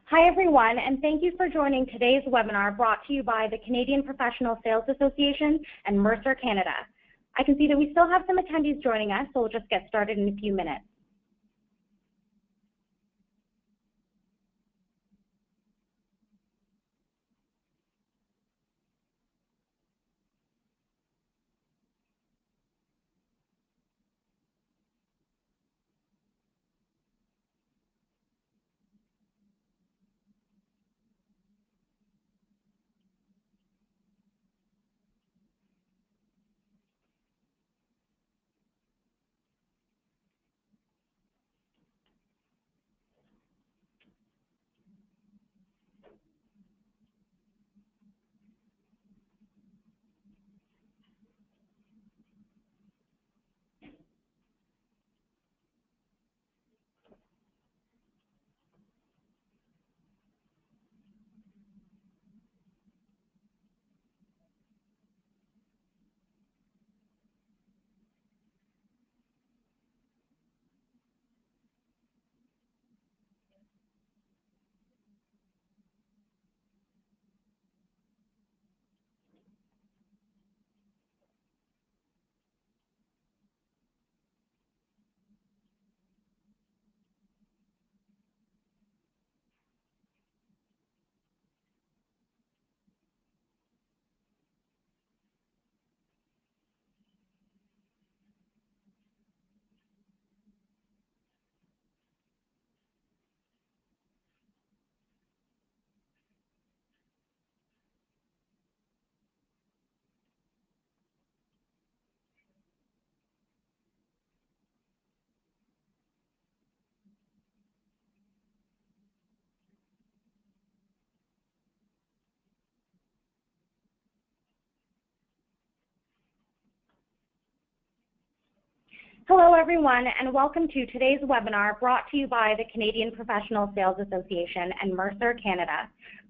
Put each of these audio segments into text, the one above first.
Hi everyone, and thank you for joining today's webinar brought to you by the Canadian Professional Sales Association and Mercer Canada. I can see that we still have some attendees joining us, so we'll just get started in a few minutes. Hello everyone, and welcome to today's webinar brought to you by the Canadian Professional Sales Association and Mercer Canada.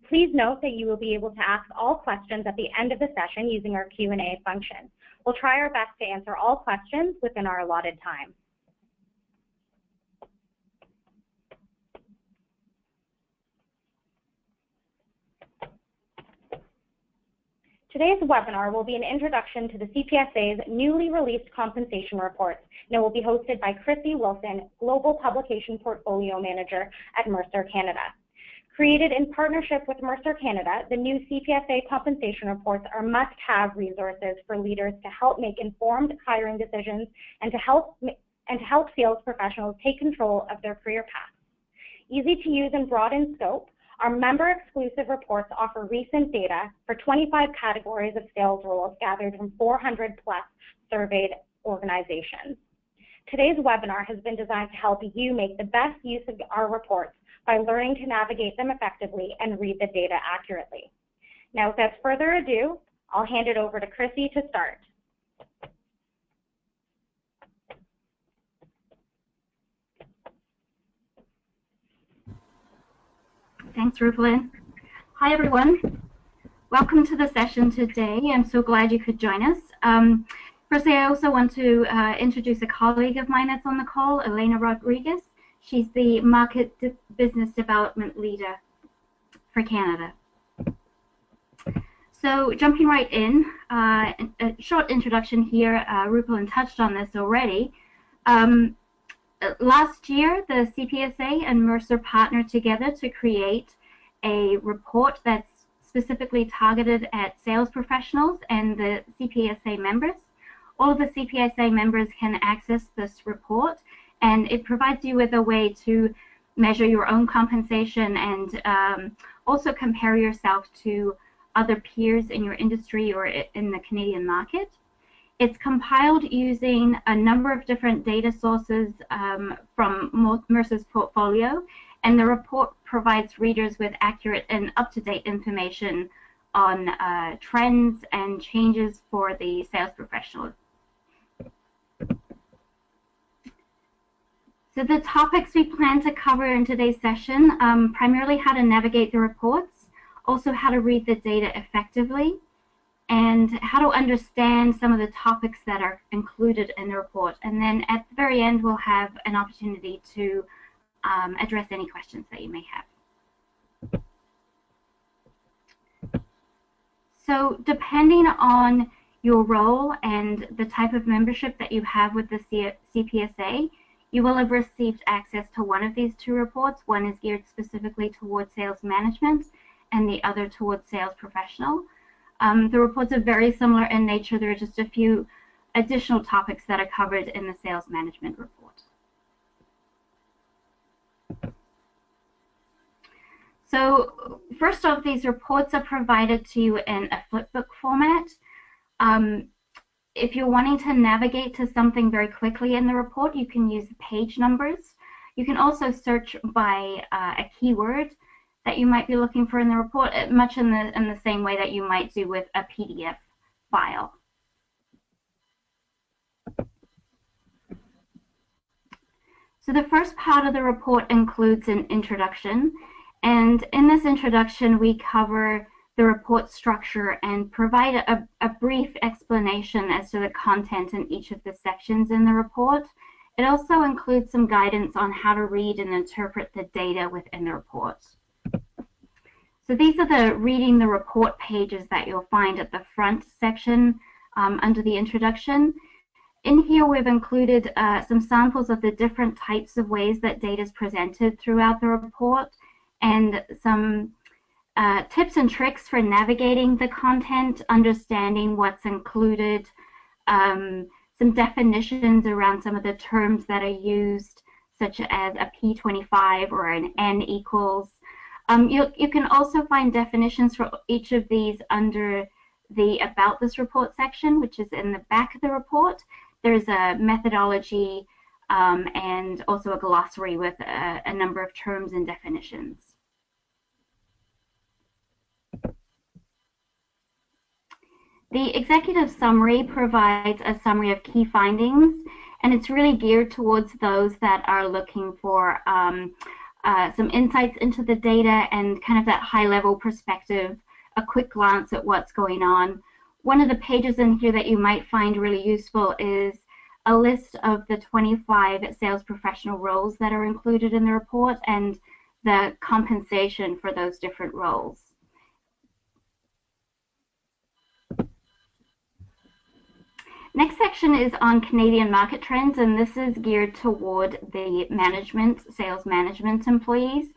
Please note that you will be able to ask all questions at the end of the session using our Q&A function. We'll try our best to answer all questions within our allotted time. Today's webinar will be an introduction to the CPSA's newly released compensation reports, and it will be hosted by Chrissy Wilson, Global Publication Portfolio Manager at Mercer Canada. Created in partnership with Mercer Canada, the new CPSA compensation reports are must-have resources for leaders to help make informed hiring decisions and to help sales professionals take control of their career paths. Easy to use and broad in scope, our member-exclusive reports offer recent data for 25 categories of sales roles gathered from 400+ surveyed organizations. Today's webinar has been designed to help you make the best use of our reports by learning to navigate them effectively and read the data accurately. Now, without further ado, I'll hand it over to Chrissy to start. Thanks, Rupalyn. Hi, everyone. Welcome to the session today. I'm so glad you could join us. Firstly, I also want to introduce a colleague of mine that's on the call, Elena Rodriguez. She's the Market Business Development Leader for Canada. So jumping right in, a short introduction here. Rupalyn touched on this already. Last year, the CPSA and Mercer partnered together to create a report that's specifically targeted at sales professionals and the CPSA members. All of the CPSA members can access this report, and it provides you with a way to measure your own compensation and also compare yourself to other peers in your industry or in the Canadian market. It's compiled using a number of different data sources from Mercer's portfolio, and the report provides readers with accurate and up-to-date information on trends and changes for the sales professionals. So the topics we plan to cover in today's session, primarily how to navigate the reports, also how to read the data effectively, and how to understand some of the topics that are included in the report. And then at the very end, we'll have an opportunity to address any questions that you may have. So depending on your role and the type of membership that you have with the CPSA, you will have received access to one of these two reports. One is geared specifically towards sales management and the other towards sales professional. The reports are very similar in nature. There are just a few additional topics that are covered in the sales management report. So first off, these reports are provided to you in a flipbook format. If you're wanting to navigate to something very quickly in the report, you can use page numbers. You can also search by a keyword that you might be looking for in the report, much in the same way that you might do with a PDF file. So the first part of the report includes an introduction, and in this introduction we cover the report structure and provide a brief explanation as to the content in each of the sections in the report. It also includes some guidance on how to read and interpret the data within the report. So these are the reading the report pages that you'll find at the front section under the introduction. In here we've included some samples of the different types of ways that data is presented throughout the report, and some tips and tricks for navigating the content, understanding what's included, some definitions around some of the terms that are used, such as a P25 or an N equals. You can also find definitions for each of these under the About This Report section, which is in the back of the report. There's a methodology and also a glossary with a number of terms and definitions. The executive summary provides a summary of key findings, and it's really geared towards those that are looking for some insights into the data and kind of that high-level perspective, a quick glance at what's going on. One of the pages in here that you might find really useful is a list of the 25 sales professional roles that are included in the report and the compensation for those different roles. Next section is on Canadian market trends, and this is geared toward the sales management employees.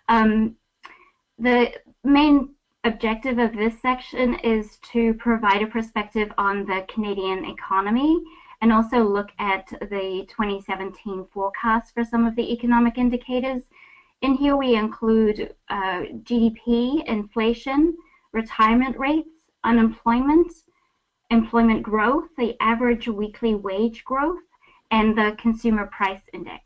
The main objective of this section is to provide a perspective on the Canadian economy and also look at the 2017 forecast for some of the economic indicators. In here we include GDP, inflation, retirement rates, unemployment, employment growth, the average weekly wage growth, and the consumer price index.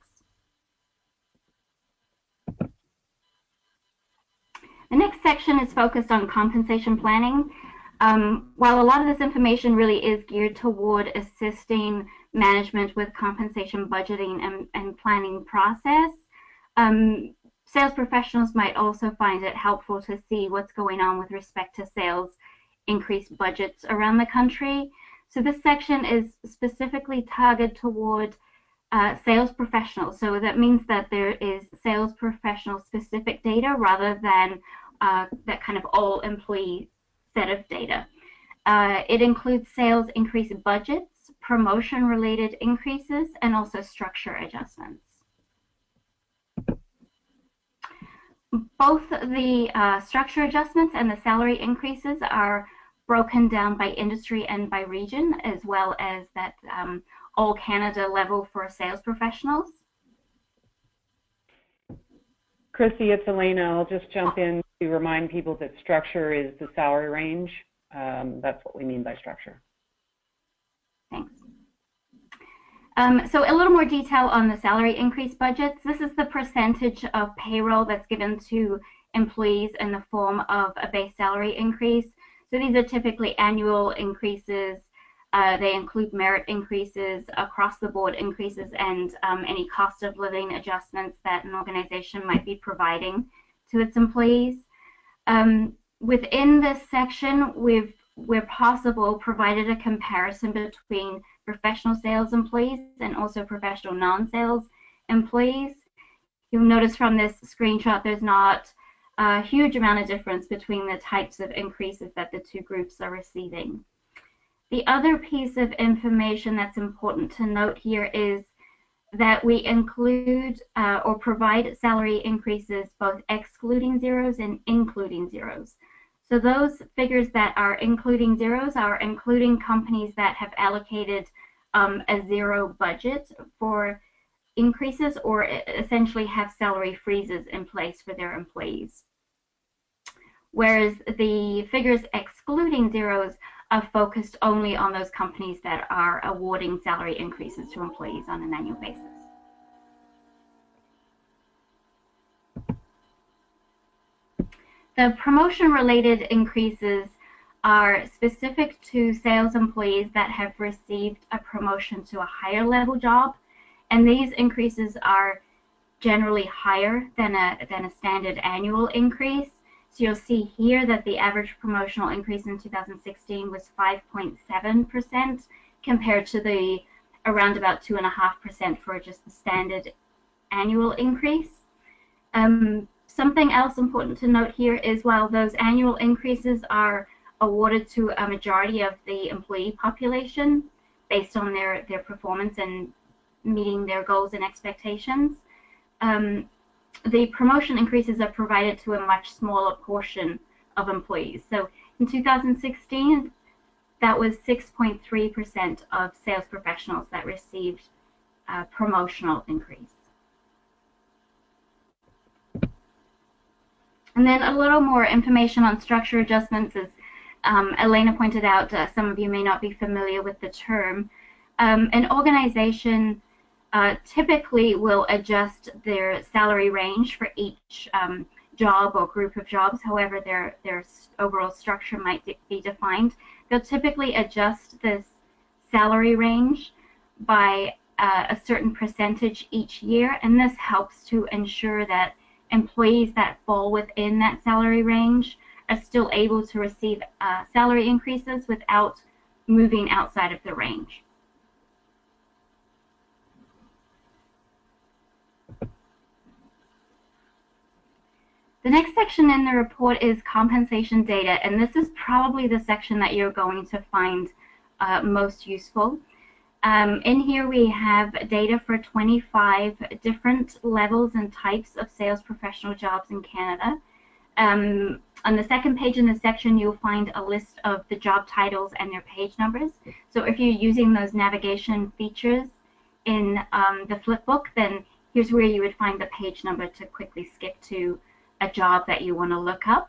The next section is focused on compensation planning. While a lot of this information really is geared toward assisting management with compensation budgeting and planning process, sales professionals might also find it helpful to see what's going on with respect to sales increased budgets around the country. So this section is specifically targeted toward sales professionals. So that means that there is sales professional specific data rather than that kind of all employee set of data. It includes sales increase budgets, promotion related increases, and also structure adjustments. Both the structure adjustments and the salary increases are broken down by industry and by region, as well as that all Canada level for sales professionals. Christy, it's Elena. I'll just jump in to remind people that structure is the salary range. That's what we mean by structure. Thanks. So a little more detail on the salary increase budgets. This is the percentage of payroll that's given to employees in the form of a base salary increase. So these are typically annual increases. They include merit increases, across the board increases, and any cost of living adjustments that an organization might be providing to its employees. Within this section, where possible, provided a comparison between professional sales employees and also professional non-sales employees. You'll notice from this screenshot there's not a huge amount of difference between the types of increases that the two groups are receiving. The other piece of information that's important to note here is that we include or provide salary increases both excluding zeros and including zeros. So those figures that are including zeros are including companies that have allocated a zero budget for increases or essentially have salary freezes in place for their employees. Whereas the figures excluding zeros are focused only on those companies that are awarding salary increases to employees on an annual basis. The promotion-related increases are specific to sales employees that have received a promotion to a higher level job, and these increases are generally higher than a standard annual increase. So you'll see here that the average promotional increase in 2016 was 5.7% compared to the around about 2.5% for just the standard annual increase. Something else important to note here is while those annual increases are awarded to a majority of the employee population based on their performance and meeting their goals and expectations, the promotion increases are provided to a much smaller portion of employees. So in 2016, that was 6.3% of sales professionals that received a promotional increase. And then a little more information on structure adjustments. As Elena pointed out, some of you may not be familiar with the term. An organization typically will adjust their salary range for each job or group of jobs, however their overall structure might be defined. They'll typically adjust this salary range by a certain percentage each year, and this helps to ensure that employees that fall within that salary range are still able to receive salary increases without moving outside of the range. The next section in the report is compensation data, and this is probably the section that you're going to find most useful. In here we have data for 25 different levels and types of sales professional jobs in Canada. On the second page in this section, you'll find a list of the job titles and their page numbers. So if you're using those navigation features in the flipbook, then here's where you would find the page number to quickly skip to a job that you want to look up.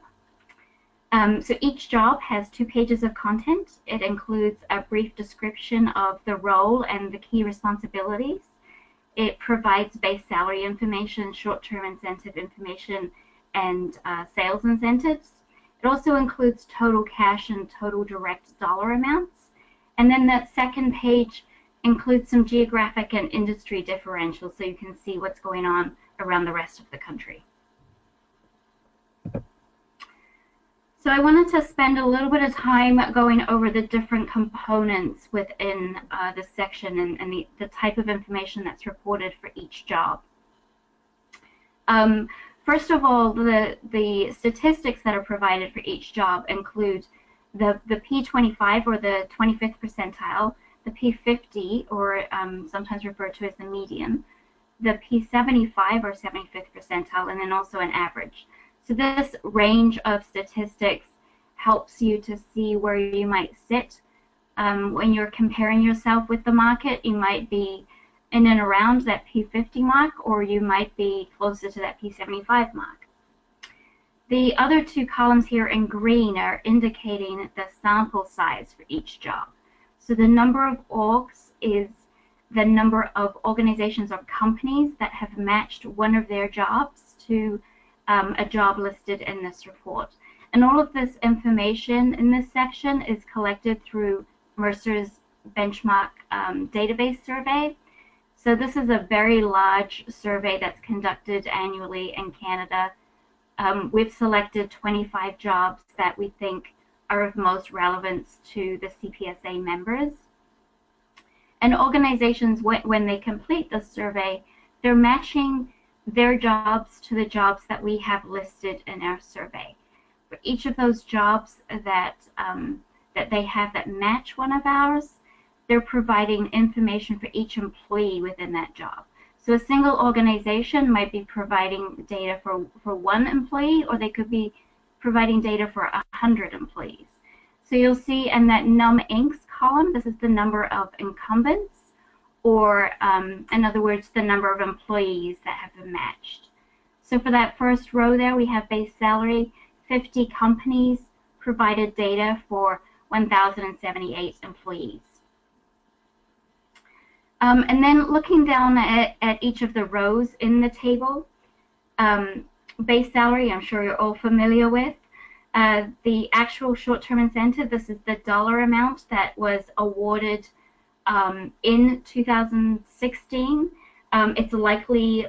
So each job has 2 pages of content. It includes a brief description of the role and the key responsibilities. It provides base salary information, short-term incentive information, and sales incentives. It also includes total cash and total direct dollar amounts. And then that second page includes some geographic and industry differentials so you can see what's going on around the rest of the country. So I wanted to spend a little bit of time going over the different components within this section and the type of information that's reported for each job. First of all, the statistics that are provided for each job include the P25 or the 25th percentile, the P50 or sometimes referred to as the median, the P75 or 75th percentile, and then also an average. So this range of statistics helps you to see where you might sit when you're comparing yourself with the market. You might be in and around that P50 mark, or you might be closer to that P75 mark. The other 2 columns here in green are indicating the sample size for each job. So the number of orgs is the number of organizations or companies that have matched one of their jobs to a job listed in this report. And all of this information in this section is collected through Mercer's benchmark database survey. So this is a very large survey that's conducted annually in Canada. We've selected 25 jobs that we think are of most relevance to the CPSA members. And organizations, when they complete the survey, they're matching their jobs to the jobs that we have listed in our survey. For each of those jobs that they have that match one of ours, they're providing information for each employee within that job. So a single organization might be providing data for one employee, or they could be providing data for 100 employees. So you'll see in that num-incs column, this is the number of incumbents, or in other words, the number of employees that have been matched. So for that first row there, we have base salary. 50 companies provided data for 1,078 employees. And then looking down at each of the rows in the table, base salary, I'm sure you're all familiar with. The actual short-term incentive, this is the dollar amount that was awarded in 2016. It's likely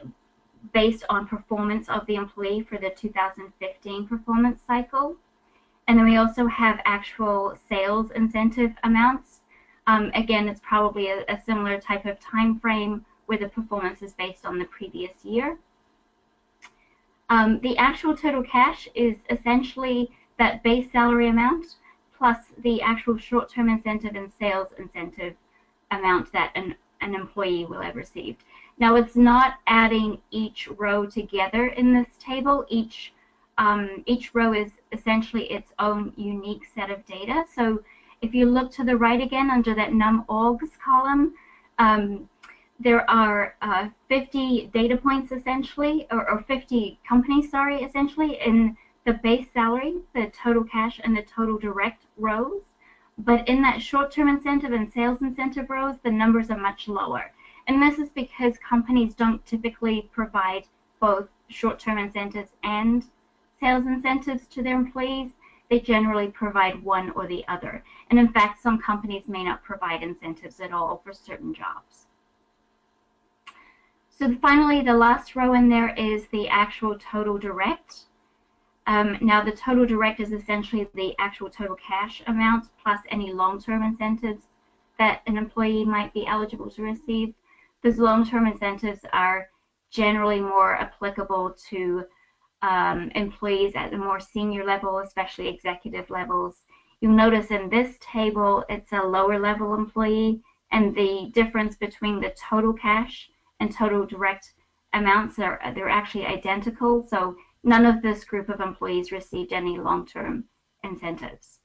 based on performance of the employee for the 2015 performance cycle. And then we also have actual sales incentive amounts. Again, it's probably a similar type of time frame where the performance is based on the previous year. The actual total cash is essentially that base salary amount plus the actual short-term incentive and sales incentive amount that an employee will have received. Now, it's not adding each row together in this table. Each row is essentially its own unique set of data. So if you look to the right again under that num-orgs column, there are 50 data points essentially, or 50 companies, sorry, essentially in the base salary, the total cash, and the total direct rows. But in that short-term incentive and sales incentive rows, the numbers are much lower. And this is because companies don't typically provide both short-term incentives and sales incentives to their employees. They generally provide one or the other. And in fact, some companies may not provide incentives at all for certain jobs. So finally, the last row in there is the actual total direct. Now, the total direct is essentially the actual total cash amount plus any long-term incentives that an employee might be eligible to receive. Those long-term incentives are generally more applicable to employees at the more senior level, especially executive levels. You'll notice in this table, it's a lower level employee, and the difference between the total cash and total direct amounts they're actually identical. So none of this group of employees received any long-term incentives.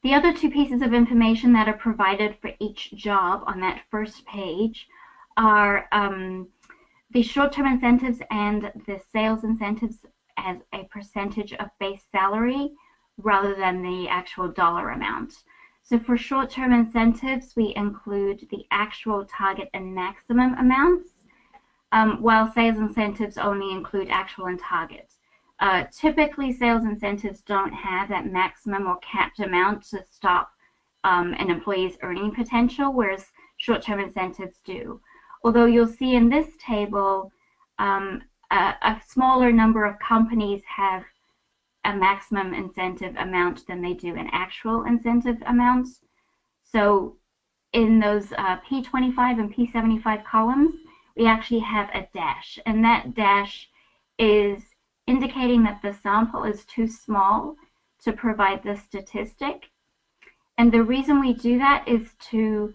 The other two pieces of information that are provided for each job on that first page are the short-term incentives and the sales incentives as a percentage of base salary rather than the actual dollar amount. So for short-term incentives, we include the actual target and maximum amounts, while sales incentives only include actual and target. Typically, sales incentives don't have that maximum or capped amount to stop an employee's earning potential, whereas short-term incentives do. Although you'll see in this table, a smaller number of companies have a maximum incentive amount than they do an actual incentive amounts. So in those P25 and P75 columns, we actually have a dash, and that dash is indicating that the sample is too small to provide the statistic. And the reason we do that is to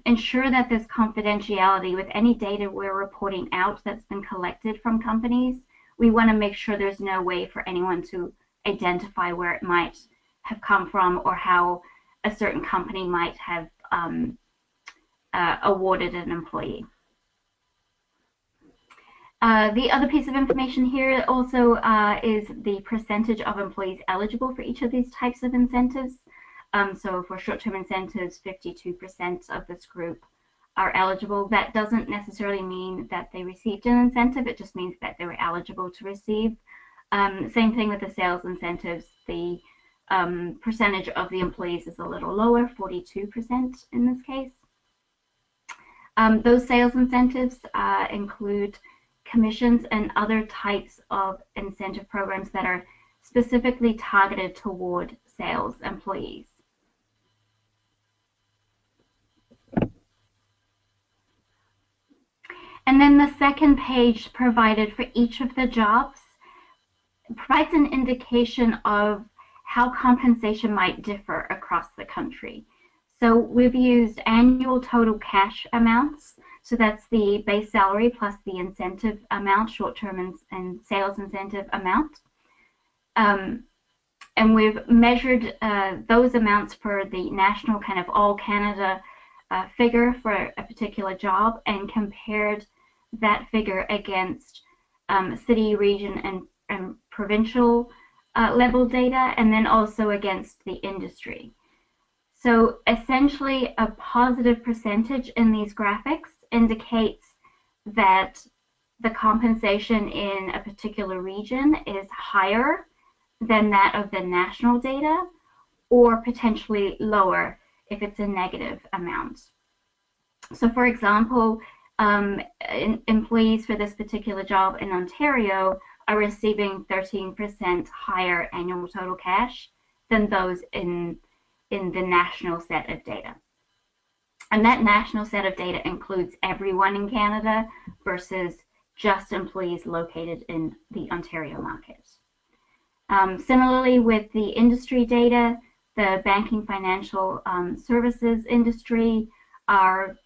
ensure that there's confidentiality with any data we're reporting out that's been collected from companies. We want to make sure there's no way for anyone to identify where it might have come from or how a certain company might have awarded an employee. The other piece of information here also is the percentage of employees eligible for each of these types of incentives. So for short-term incentives, 52% of this group are eligible. That doesn't necessarily mean that they received an incentive. It just means that they were eligible to receive. Same thing with the sales incentives. The percentage of the employees is a little lower, 42% in this case. Those sales incentives include commissions and other types of incentive programs that are specifically targeted toward sales employees. then the second page provided for each of the jobs provides an indication of how compensation might differ across the country. So we've used annual total cash amounts. So that's the base salary plus the incentive amount, short-term and sales incentive amount. And we've measured those amounts for the national kind of all Canada figure for a particular job and compared that figure against city, region, and provincial level data, and then also against the industry. So essentially, a positive percentage in these graphics indicates that the compensation in a particular region is higher than that of the national data, or potentially lower if it's a negative amount. So for example, employees for this particular job in Ontario are receiving 13% higher annual total cash than those in the national set of data. And that national set of data includes everyone in Canada versus just employees located in the Ontario market. Similarly, with the industry data, the banking financial services industry are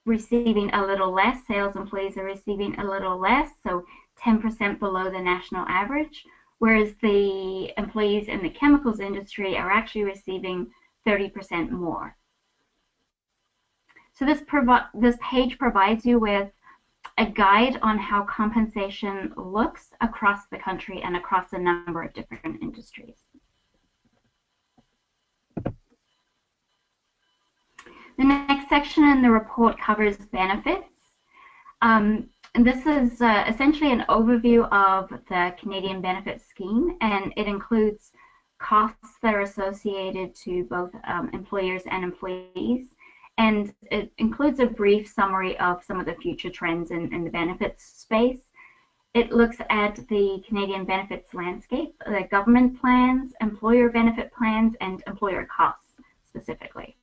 receiving a little less. Sales employees are receiving a little less, so 10% below the national average, whereas the employees in the chemicals industry are actually receiving 30% more. So this page provides you with a guide on how compensation looks across the country and across a number of different industries. The next section in the report covers benefits. And this is essentially an overview of the Canadian benefits scheme, and it includes costs that are associated to both employers and employees. And it includes a brief summary of some of the future trends in the benefits space. It looks at the Canadian benefits landscape, the government plans, employer benefit plans, and employer costs specifically.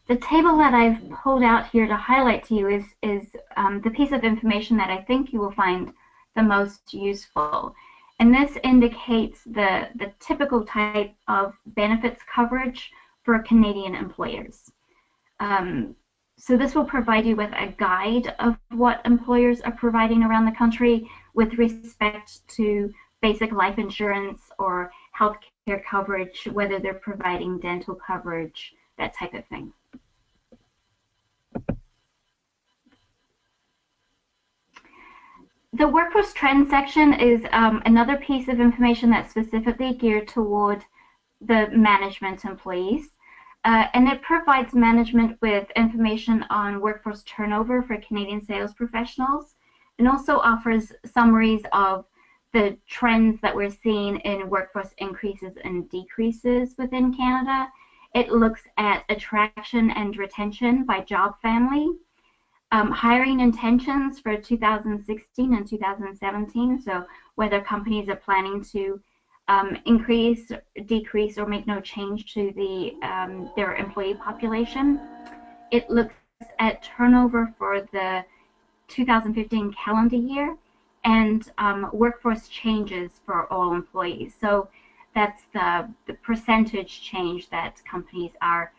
The table that I've pulled out here to highlight to you is the piece of information that I think you will find the most useful. And this indicates the typical type of benefits coverage for Canadian employers. So this will provide you with a guide of what employers are providing around the country with respect to basic life insurance or health care coverage, whether they're providing dental coverage, that type of thing. The workforce trend section is another piece of information that's specifically geared toward the management employees. And it provides management with information on workforce turnover for Canadian sales professionals, and also offers summaries of the trends that we're seeing in workforce increases and decreases within Canada. It looks at attraction and retention by job family, hiring intentions for 2016 and 2017, so whether companies are planning to increase, decrease, or make no change to their employee population. It looks at turnover for the 2015 calendar year and workforce changes for all employees. So that's the percentage change that companies are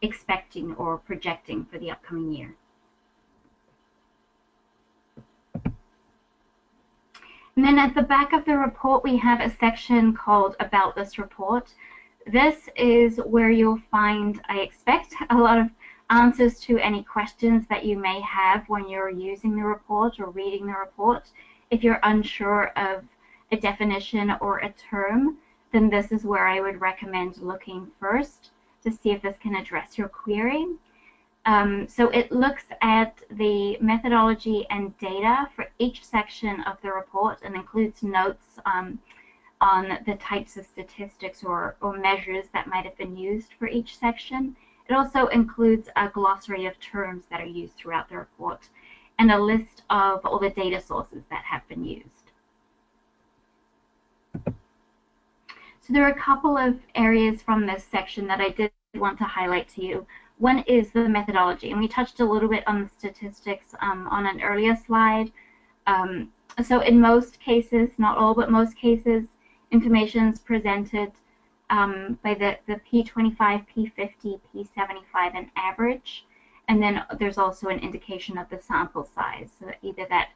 expecting or projecting for the upcoming year. And then at the back of the report, we have a section called About This Report. This is where you'll find, I expect, a lot of answers to any questions that you may have when you're using the report or reading the report. If you're unsure of a definition or a term, then this is where I would recommend looking first to see if this can address your query. So it looks at the methodology and data for each section of the report and includes notes on the types of statistics or measures that might have been used for each section. It also includes a glossary of terms that are used throughout the report and a list of all the data sources that have been used. So there are a couple of areas from this section that I did want to highlight to you. One is the methodology, and we touched a little bit on the statistics on an earlier slide. So in most cases, not all, but most cases, information is presented by the P25, P50, P75, and average. And then there's also an indication of the sample size, so either that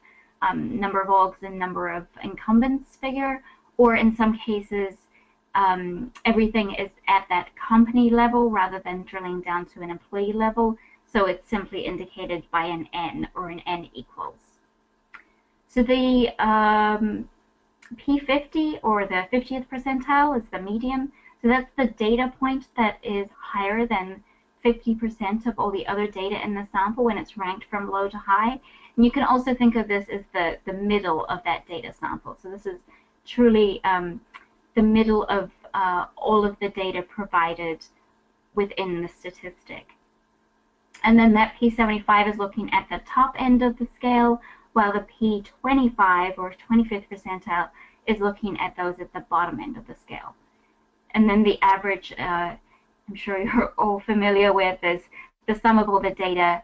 number of orgs and number of incumbents figure, or in some cases, everything is at that company level rather than drilling down to an employee level. So it's simply indicated by an N or an N equals. So the P50 or the 50th percentile is the median. So that's the data point that is higher than 50% of all the other data in the sample when it's ranked from low to high. And you can also think of this as the middle of that data sample. So this is truly the middle of all of the data provided within the statistic. And then that P75 is looking at the top end of the scale, while the P25 or 25th percentile is looking at those at the bottom end of the scale. And then the average, I'm sure you're all familiar with, is the sum of all the data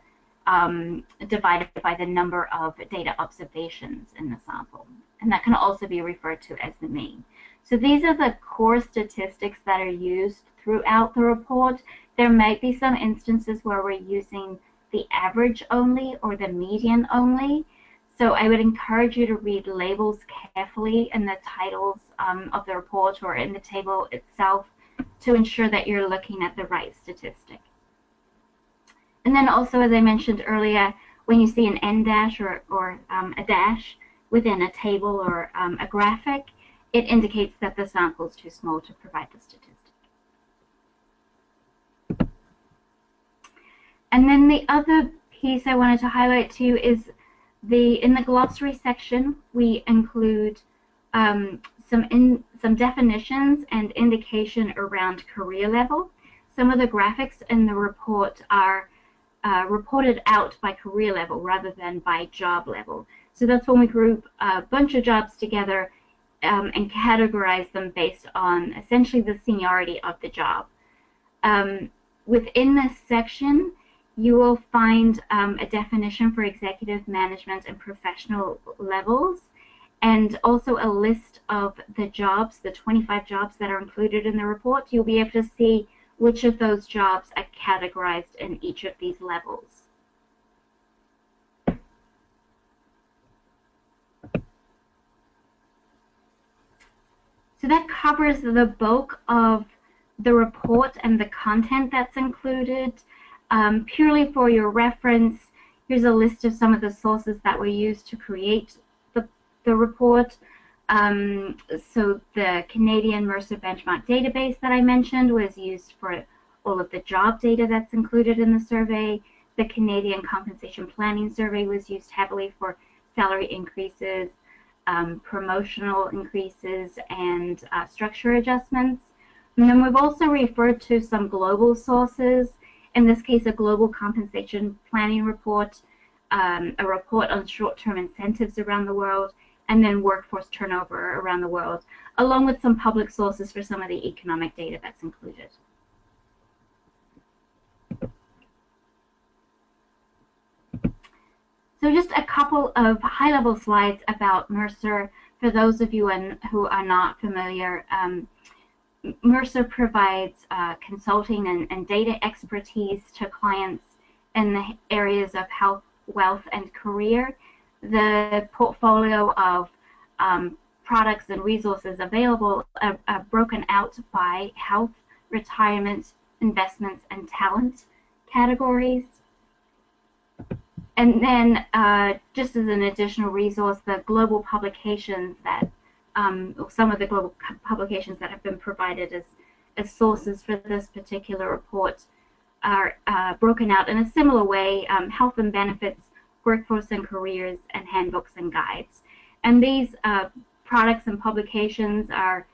divided by the number of data observations in the sample. And that can also be referred to as the mean. So these are the core statistics that are used throughout the report. There might be some instances where we're using the average only or the median only. So I would encourage you to read labels carefully in the titles of the report or in the table itself to ensure that you're looking at the right statistic. And then also, as I mentioned earlier, when you see an N dash or a dash within a table or a graphic, it indicates that the sample is too small to provide the statistic. And then the other piece I wanted to highlight to you is in the glossary section, we include some definitions and indication around career level. Some of the graphics in the report are reported out by career level rather than by job level. So that's when we group a bunch of jobs together and categorize them based on essentially the seniority of the job. Within this section, you will find a definition for executive management and professional levels, and also a list of the jobs, the 25 jobs that are included in the report. You'll be able to see which of those jobs are categorized in each of these levels. So that covers the bulk of the report and the content that's included. Purely for your reference, here's a list of some of the sources that were used to create the report. So the Canadian Mercer benchmark database that I mentioned was used for all of the job data that's included in the survey. The Canadian Compensation Planning Survey was used heavily for salary increases, promotional increases, and structure adjustments. And then we've also referred to some global sources. In this case, a global compensation planning report, a report on short-term incentives around the world, and then workforce turnover around the world, along with some public sources for some of the economic data that's included. So just a couple of high-level slides about Mercer. For those of you who are not familiar, Mercer provides consulting and data expertise to clients in the areas of health, wealth, and career. The portfolio of products and resources available are broken out by health, retirement, investments, and talent categories. And then just as an additional resource, the global publications that some of the global publications that have been provided as sources for this particular report are broken out in a similar way: health and benefits, workforce and careers, and handbooks and guides. And these products and publications are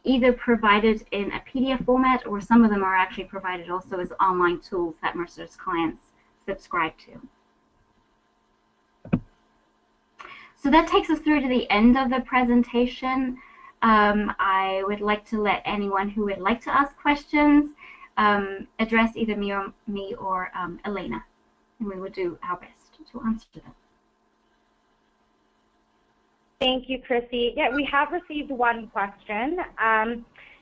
either provided in a PDF format, or some of them are actually provided also as online tools that Mercer's clients subscribe to. So that takes us through to the end of the presentation. I would like to let anyone who would like to ask questions address either me or Elena, and we will do our best to answer them. Thank you, Chrissy. Yeah, we have received one question.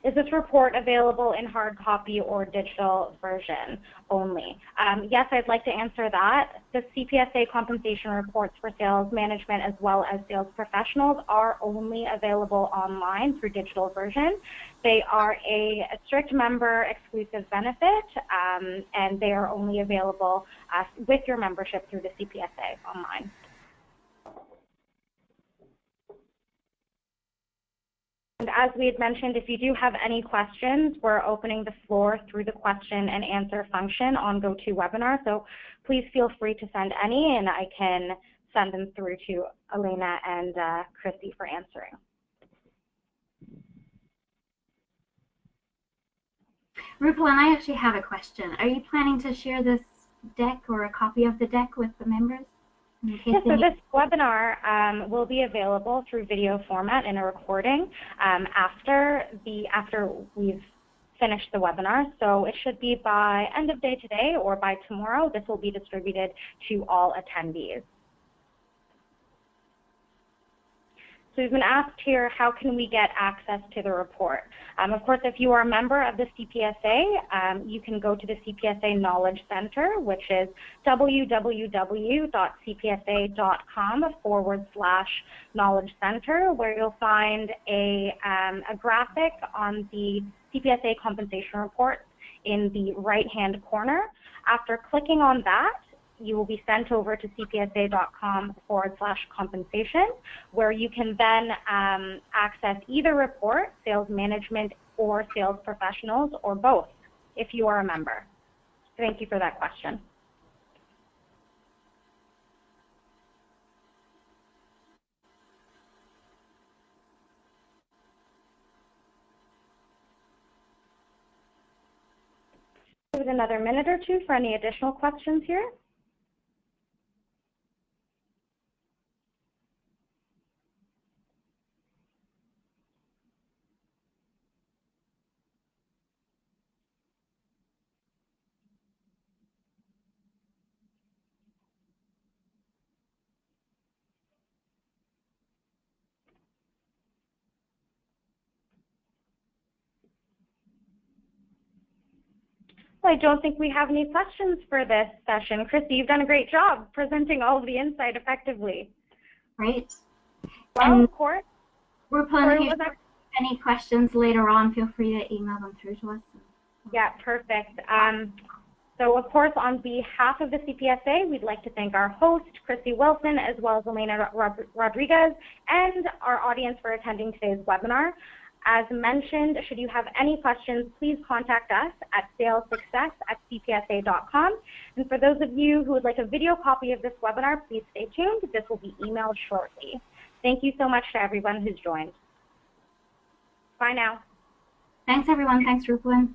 Is this report available in hard copy or digital version only? Yes, I'd like to answer that. The CPSA compensation reports for sales management as well as sales professionals are only available online through digital version. They are a strict member exclusive benefit, and they are only available with your membership through the CPSA online. And as we had mentioned, if you do have any questions, we're opening the floor through the question and answer function on GoToWebinar. So please feel free to send any, and I can send them through to Elena and Chrissy for answering. Rupal, and I actually have a question. Are you planning to share this deck or a copy of the deck with the members? Yes, so this webinar will be available through video format in a recording after we've finished the webinar. So it should be by end of day today or by tomorrow. This will be distributed to all attendees. So we've been asked here, how can we get access to the report? Of course, if you are a member of the CPSA, you can go to the CPSA Knowledge Center, which is www.cpsa.com/knowledge center, where you'll find a graphic on the CPSA compensation report in the right-hand corner. After clicking on that, you will be sent over to cpsa.com/compensation, where you can then access either report, sales management or sales professionals, or both, if you are a member. Thank you for that question. Give it another minute or two for any additional questions here. I don't think we have any questions for this session. Chrissy, you've done a great job presenting all of the insight effectively. Great. Well, of course. We're planning if you have any questions later on, feel free to email them through to us. Yeah, perfect. So, of course, on behalf of the CPSA, we'd like to thank our host, Chrissy Wilson, as well as Elena Rodriguez, and our audience for attending today's webinar. As mentioned, should you have any questions, please contact us at salessuccess@cpsa.com. And for those of you who would like a video copy of this webinar, please stay tuned. This will be emailed shortly. Thank you so much to everyone who's joined. Bye now. Thanks, everyone. Thanks, Rupal.